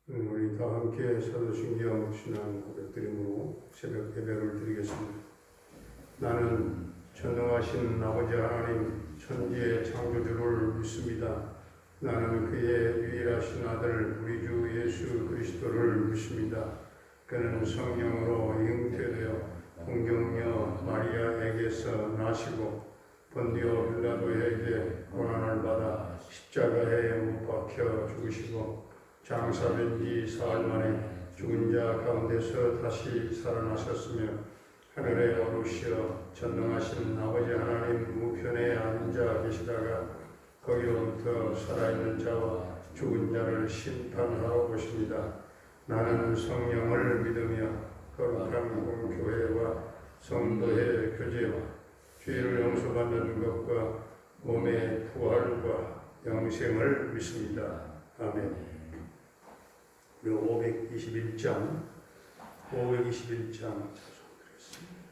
우리 다 함께 사도신경 신앙 고백드림으로 새벽 예배를 드리겠습니다. 나는 전능하신 아버지 하나님 천지의 창조주를 믿습니다. 나는 그의 유일하신 아들 우리 주 예수 그리스도를 믿습니다. 그는 성령으로 잉태되어 동정녀 마리아에게서 나시고 본디오 빌라도에게 고난을 받아 십자가에 못 박혀 죽으시고 장사된 지 사흘 만에 죽은 자 가운데서 다시 살아나셨으며 하늘에 오르시어 전능하신 아버지 하나님 우편에 앉아 계시다가 거기로부터 살아있는 자와 죽은 자를 심판하러 오십니다. 나는 성령을 믿으며 거룩한 공교회와 성도의 교제와 죄를 용서받는 것과 몸의 부활과 영생을 믿습니다. 아멘. 521장 찬송드리겠습니다.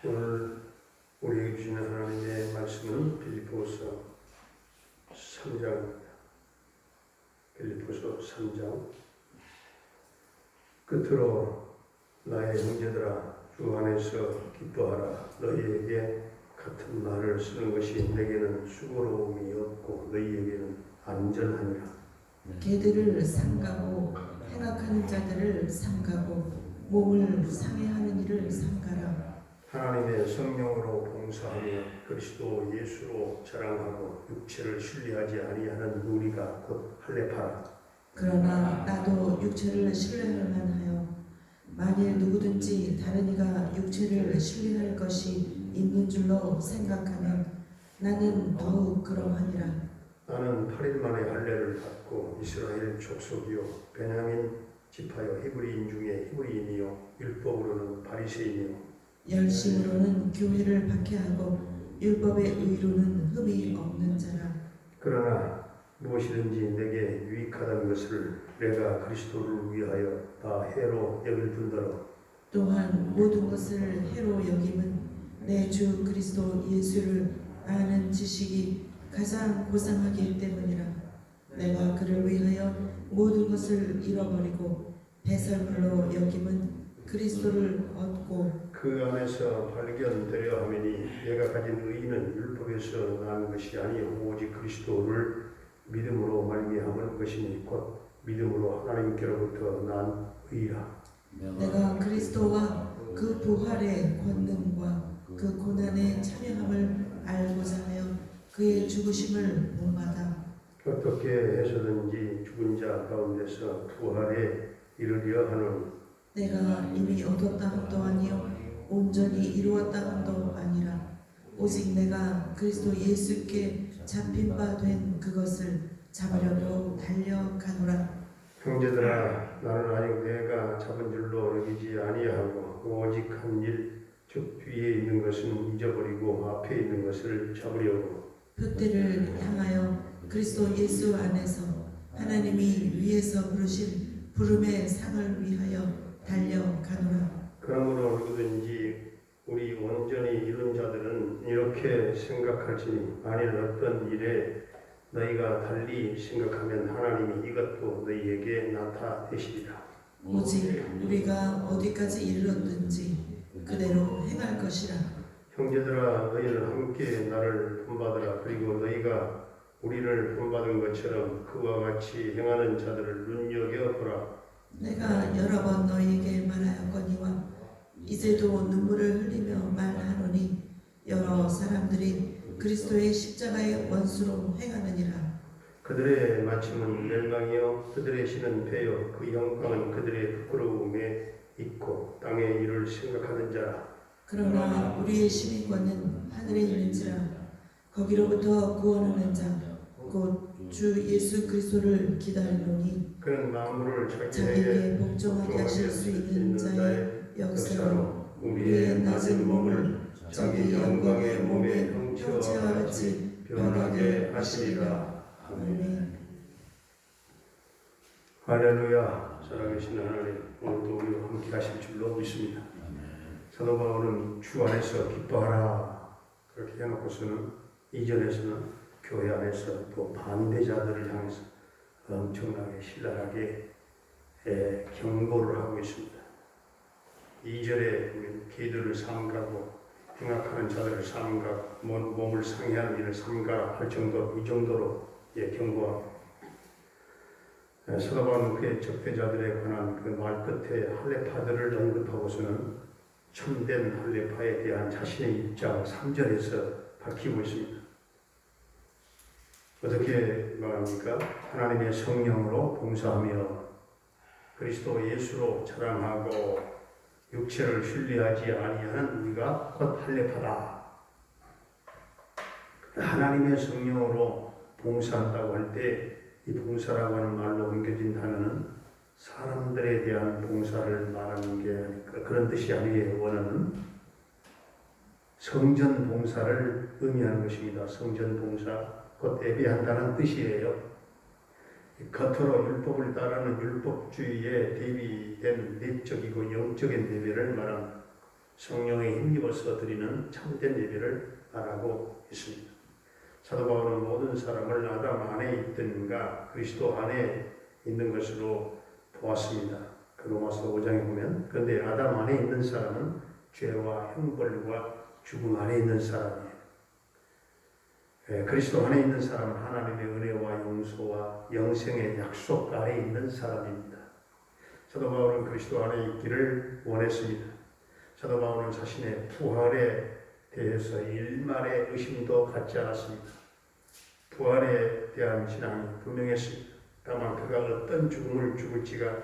오늘 우리에게 주시는 하나님의 말씀은 빌립보서 3장입니다. 빌립보서 3장 끝으로 나의 형제들아 주 안에서 기뻐하라. 너희에게 같은 말을 쓰는 것이 내게는 수고로움이 없고 너희에게는 안전하니라. 개들을 삼가고 하는 자들을 삼가고 몸을 상해하는 일을 삼가라. 하나님의 성령으로 봉사하며 그리스도 예수로 자랑하고 육체를 신뢰하지 아니하는 우리가 곧 할례파라. 그러나 나도 육체를 신뢰할 만하여 만일 누구든지 다른 이가 육체를 신뢰할 것이 있는 줄로 생각하면 나는 더욱 그러하니라. 나는 8일 만에 할례를 받고 이스라엘 족속이요 베냐민 지파요 히브리인 중에 히브리인이요 율법으로는 바리새인이요 열심으로는 교회를 박해하고 율법의 의로는 흠이 없는 자라. 그러나 무엇이든지 내게 유익하다는 것을 내가 그리스도를 위하여 다 해로 여길 뿐더러 또한 모든 것을 해로 여김은 내 주 그리스도 예수를 아는 지식이 가장 고상하기 때문이라. 내가 그를 위하여 모든 것을 잃어버리고 배설물로 여김은 그리스도를 얻고 그 안에서 발견되려 하매니 내가 가진 의는 율법에서 나는 것이 아니요 오직 그리스도를 믿음으로 말미암은 것이니 곧 믿음으로 하나님께로부터 난 의라. 내가 그리스도와 그 부활의 권능과 그 고난의 참여함을 알고자 하여 그의 죽으심을 본받아 어떻게 해서든지 죽은 자 가운데서 부활에 이르려 하노니 내가 이미 얻었다 함도 아니요 온전히 이루었다 함도 아니라 오직 내가 그리스도 예수께 잡힌 바 된 그것을 잡으려고 달려가노라. 형제들아 나는 아직 내가 잡은 줄로 여기지 아니하고 오직 한 일 즉 뒤에 있는 것은 잊어버리고 앞에 있는 것을 잡으려고 표대를 향하여 그리스도 예수 안에서 하나님이 위에서 부르신 부름의 상을 위하여 달려가노라. 그러므로 누구든지 우리 온전히 이룬 자들은 이렇게 생각할지니 만일 어떤 일에 너희가 달리 생각하면 하나님이 이것도 너희에게 나타내시리라. 오직 우리가 어디까지 이르렀든지 그대로 행할 것이라. 형제들아 너희는 함께 나를 본받으라. 그리고 너희가 우리를 본받은 것처럼 그와 같이 행하는 자들을 눈여겨보라. 내가 여러 번 너희에게 말하였거니와 이제도 눈물을 흘리며 말하노니 여러 사람들이 그리스도의 십자가의 원수로 행하느니라. 그들의 마침은 멸망이요 그들의 신은 배요 그 영광은 그들의 부끄러움에 있고 땅의 일을 생각하는 자라. 그러나 우리의 시민권은 하늘에 있는지라. 거기로부터 구원하는 자 곧 주 예수 그리스도를 기다리노니 그는 만물을 자기에게 복종하게 하실 수 있는 자의 역사로 우리의 낮은 몸을 자기 영광의 몸의 형체와 같이 변하게 하시리라. 아멘. 할렐루야. 살아계신 하나님 오늘도 우리와 함께 하실 줄로 믿습니다. 사도 바울은 주 안에서 기뻐하라 그렇게 해놓고서는 이전에서는 교회 안에서 또 반대자들을 향해서 엄청나게 신랄하게 경고를 하고 있습니다. 2절에 보면 기도를 삼가고 행악하는 자들을 삼가고 몸을 상해하는 일을 삼가라 할 정도 이 정도로 경고합니다. 사도 바울은 그의 적대자들에 관한 그 말 끝에 할례파들을 언급하고서는 참된 할례파에 대한 자신의 입장을 3절에서 밝히고 있습니다. 어떻게 말합니까? 하나님의 성령으로 봉사하며 그리스도 예수로 자랑하고 육체를 신뢰하지 아니하는 우리가 곧 할례파다. 하나님의 성령으로 봉사한다고 할 때 이 봉사라고 하는 말로 옮겨진 단어는 사람들에 대한 봉사를 말하는 게 아닐까 그런 뜻이 아니에요. 원어는 성전 봉사를 의미하는 것입니다. 성전 봉사 곧 예배한다는 뜻이에요. 겉으로 율법을 따르는 율법주의에 대비된 내적이고 영적인 예배를 말합니다. 성령에 힘입어서 드리는 참된 예배를 말하고 있습니다. 사도 바울은 모든 사람을 아담 안에 있든가 그리스도 안에 있는 것으로 보았습니다. 그 로마서 5장에 보면 그런데 아담 안에 있는 사람은 죄와 형벌과 죽음 안에 있는 사람이에요. 그리스도 안에 있는 사람은 하나님의 은혜와 용서와 영생의 약속 아래 있는 사람입니다. 사도 바울은 그리스도 안에 있기를 원했습니다. 사도 바울은 자신의 부활에 대해서 일말의 의심도 갖지 않았습니다. 부활에 대한 신앙이 분명했습니다. 다만 그가 어떤 죽음을 죽을지가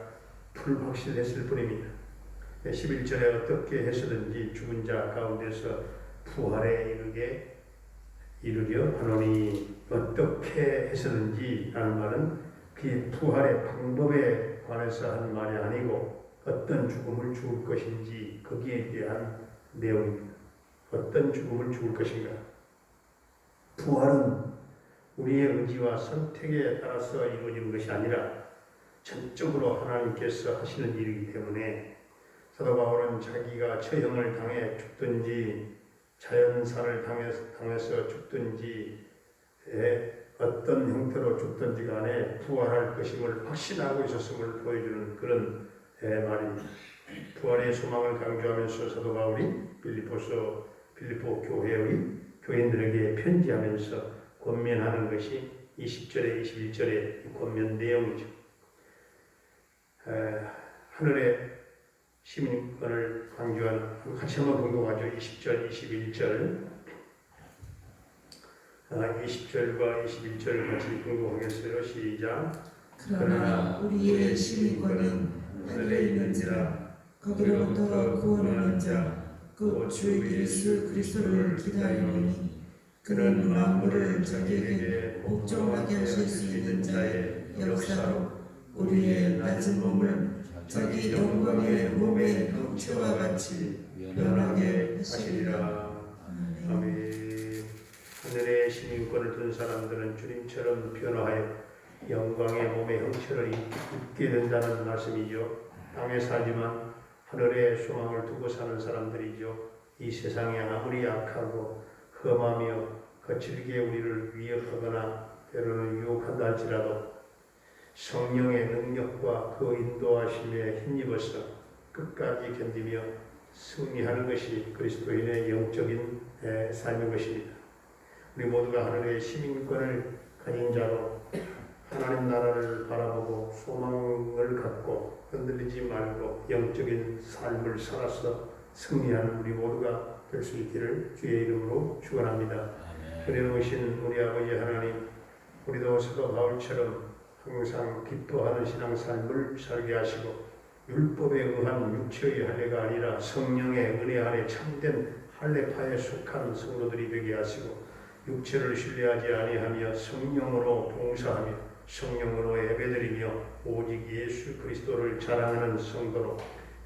불확실했을 뿐입니다. 11절에 어떻게 해서든지 죽은 자 가운데서 부활에 이르려 하노니, 어떻게 해서든지 라는 말은 그의 부활의 방법에 관해서 한 말이 아니고 어떤 죽음을 죽을 것인지 거기에 대한 내용입니다. 어떤 죽음을 죽을 것인가. 부활은 우리의 의지와 선택에 따라서 이루어지는 것이 아니라 전적으로 하나님께서 하시는 일이기 때문에 사도 바울은 자기가 처형을 당해 죽든지 자연사를 당해서 죽든지 어떤 형태로 죽든지 간에 부활할 것임을 확신하고 있었음을 보여주는 그런 말입니다. 부활의 소망을 강조하면서 사도 바울이 빌립보 교회의 교인들에게 편지하면서 권면하는 것이 20절에 21절의 권면 내용이죠. 하늘의 시민권을 강조하는, 같이 한번 공동하죠. 20절, 21절. 20절과 21절을 같이 공동하겠어요. 시작. 그러나 우리의 시민권은 하늘에 있는지라. 거기로부터 구원하는 자 곧 주 예수 그리스도를 기다리노니, 그는 만물을 자기에게 복종하게 하실 수 있는 자의 역사로 우리의 낮은 몸을 자기 영광의 몸의 형체와 같이 변하게 하시리라. 아멘. 하늘의 시민권을 둔 사람들은 주님처럼 변화하여 영광의 몸의 형체를 입게 된다는 말씀이죠. 땅에 살지만 하늘의 소망을 두고 사는 사람들이죠. 이 세상에 아무리 약하고 험하며 거칠게 우리를 위협하거나 때로는 유혹한다 할지라도 성령의 능력과 그 인도하심에 힘입어서 끝까지 견디며 승리하는 것이 그리스도인의 영적인 삶인 것입니다. 우리 모두가 하늘의 시민권을 가진 자로 하나님 나라를 바라보고 소망을 갖고 흔들리지 말고 영적인 삶을 살아서 승리하는 우리 모두가 될 수 있기를 주의 이름으로 축원합니다. 그리우신 우리 아버지 하나님, 우리도 사도 바울처럼 항상 기뻐하는 신앙삶을 살게 하시고 율법에 의한 육체의 할례가 아니라 성령의 은혜 안에 참된 할례파에 속한 성도들이 되게 하시고 육체를 신뢰하지 아니하며 성령으로 봉사하며 성령으로 예배드리며 오직 예수 그리스도를 자랑하는 성도로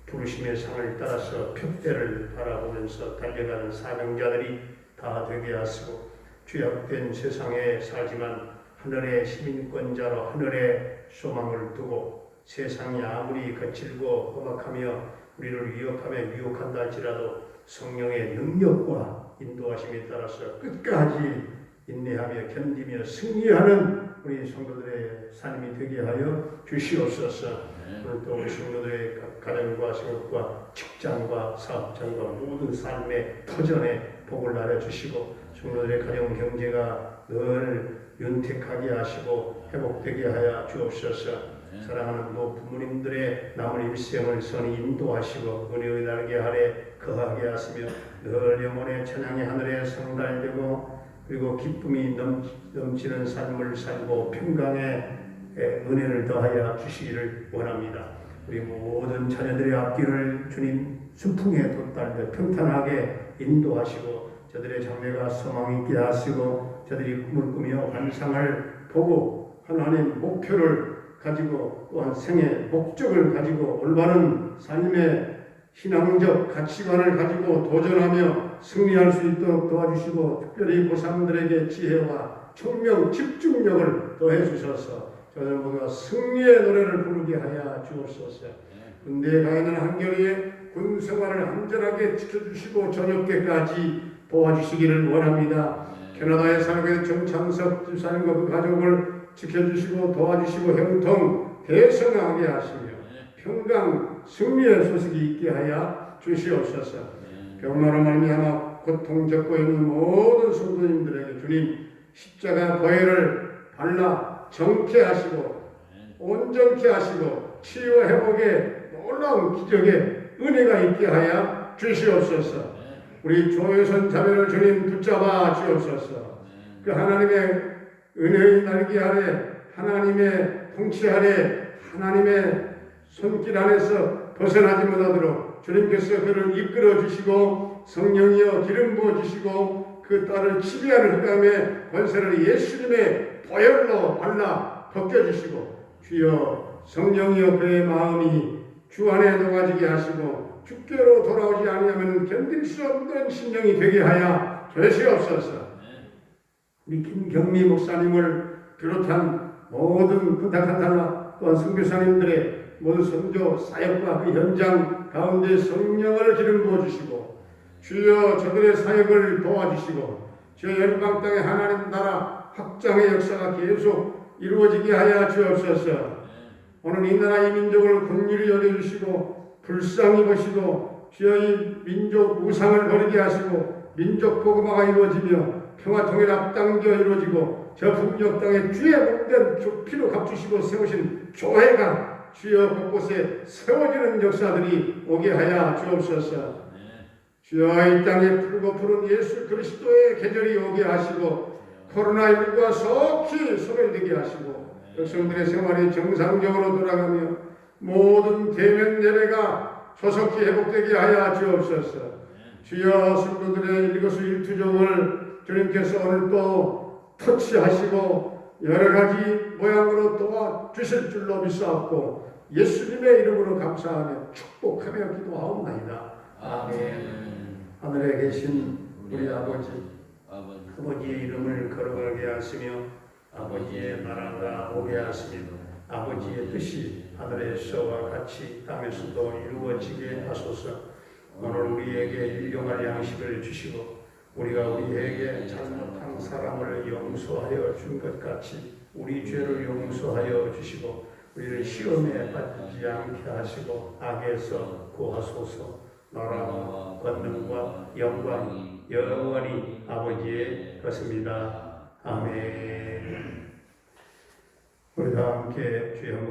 부르심의 상을 따라서 표대를 바라보면서 달려가는 사명자들이 다 되게 하시고 죄악된 세상에 살지만 하늘의 시민권자로 하늘의 소망을 두고 세상이 아무리 거칠고 험악하며 우리를 위협하며 유혹한다 할지라도 성령의 능력과 인도하심에 따라서 끝까지 인내하며 견디며 승리하는 우리 성도들의 삶이 되게 하여 주시옵소서. 오늘 또 우리 성도들의 가정과 생업과 직장과 사업장과 모든 삶의 터전에 복을 나눠주시고 성도들의 가정 경제가 늘 윤택하게 하시고 회복되게 하여 주옵소서. 사랑하는 부모님들의 남은 일생을 선히 인도하시고 은혜의 날개 아래 거하게 하시며 늘 영혼의 찬양의 하늘에 성달되고 그리고 기쁨이 넘치는 삶을 살고 평강의 은혜를 더하여 주시기를 원합니다. 우리 모든 자녀들의 앞길을 주님 순풍에 돋달며 평탄하게 인도하시고 저들의 장래가 소망 있게 하시고 저들이 꿈을 꾸며 환상을 보고 하나님 목표를 가지고 또한 생의 목적을 가지고 올바른 삶의 신앙적 가치관을 가지고 도전하며 승리할 수 있도록 도와주시고 특별히 고3들에게 지혜와 청명 집중력을 더해 주셔서 저들 모두가 승리의 노래를 부르게 하여 주옵소서. 군대에 가 있는 한결이의 군 생활을 안전하게 지켜주시고 저녁때까지 도와주시기를 원합니다. 캐나다에 살고 있는 정창석 집사님과 그 가족을 지켜주시고 도와주시고 형통 대성하게 하시며 평강 승리의 소식이 있게 하여 주시옵소서. 병마로 말미암아 고통 겪고 있는 모든 성도님들에게 주님 십자가 보혈을 발라 정케 하시고 온전케 하시고 치유 회복의 놀라운 기적의 은혜가 있게 하여 주시옵소서. 우리 조효선 자매를 주님 붙잡아 주옵소서. 그 하나님의 은혜의 날개 아래, 하나님의 통치 아래, 하나님의 손길 안에서 벗어나지 못하도록 주님께서 그를 이끌어 주시고 성령이여 기름 부어 주시고 그 딸을 지배하는 흑암의 권세를 예수님의 보혈로 발라 벗겨주시고 주여 성령이여 그의 마음이 주 안에 녹아지게 하시고 주께로 돌아오지 아니하면 견딜 수 없는 심령이 되게 하여 주시옵소서. 우리 김경미 목사님을 비롯한 모든 부탁한달라 또한 선교사님들의 모든 선교 사역과 그 현장 가운데 성령을 기름 부어주시고 주여 저들의 사역을 도와주시고 주여 열방 땅의 하나님 나라 확장의 역사가 계속 이루어지게 하여 주옵소서. 오늘 이 나라 이 민족을 긍휼히 여겨주시고 불쌍히 보시고 주여 이 민족 우상을 버리게 하시고 민족 복음화가 이루어지며 평화 통일 앞당겨 이루어지고 저 북녘 땅에 주의 복된 피로 값주시고 세우신 교회가 주여 곳곳에 세워지는 역사들이 오게 하여 주옵소서. 주여 이 땅에 푸르고 푸른 예수 그리스도의 계절이 오게 하시고 코로나19가 속히 소멸되게 하시고 백성들의 생활이 정상적으로 돌아가며 모든 대면 예배가 조속히 회복되게 하여 주옵소서. 주여 성도들의 일거수일투족을 주님께서 오늘 또 터치하시고 여러 가지 모양으로 도와주실 줄로 믿사옵고 예수님의 이름으로 감사하며 축복하며 기도하옵나이다. 아멘. 하늘에 계신 우리 아버지의 이름을 거룩하게 하시며 아버지의 나라가 오게 하시며 아버지의 뜻이 하늘에서와 같이 땅에서도 이루어지게 하소서. 오늘 우리에게 일용할 양식을 주시고 우리가 우리에게 잘못한 사람을 용서하여 준 것 같이 우리 죄를 용서하여 주시고 우리를 시험에 빠지지 않게 하시고 악에서 구하소서. 나라와 권능과 영광이 영원히 아버지의 것입니다. 아멘. 우리 다 함께 주여 한번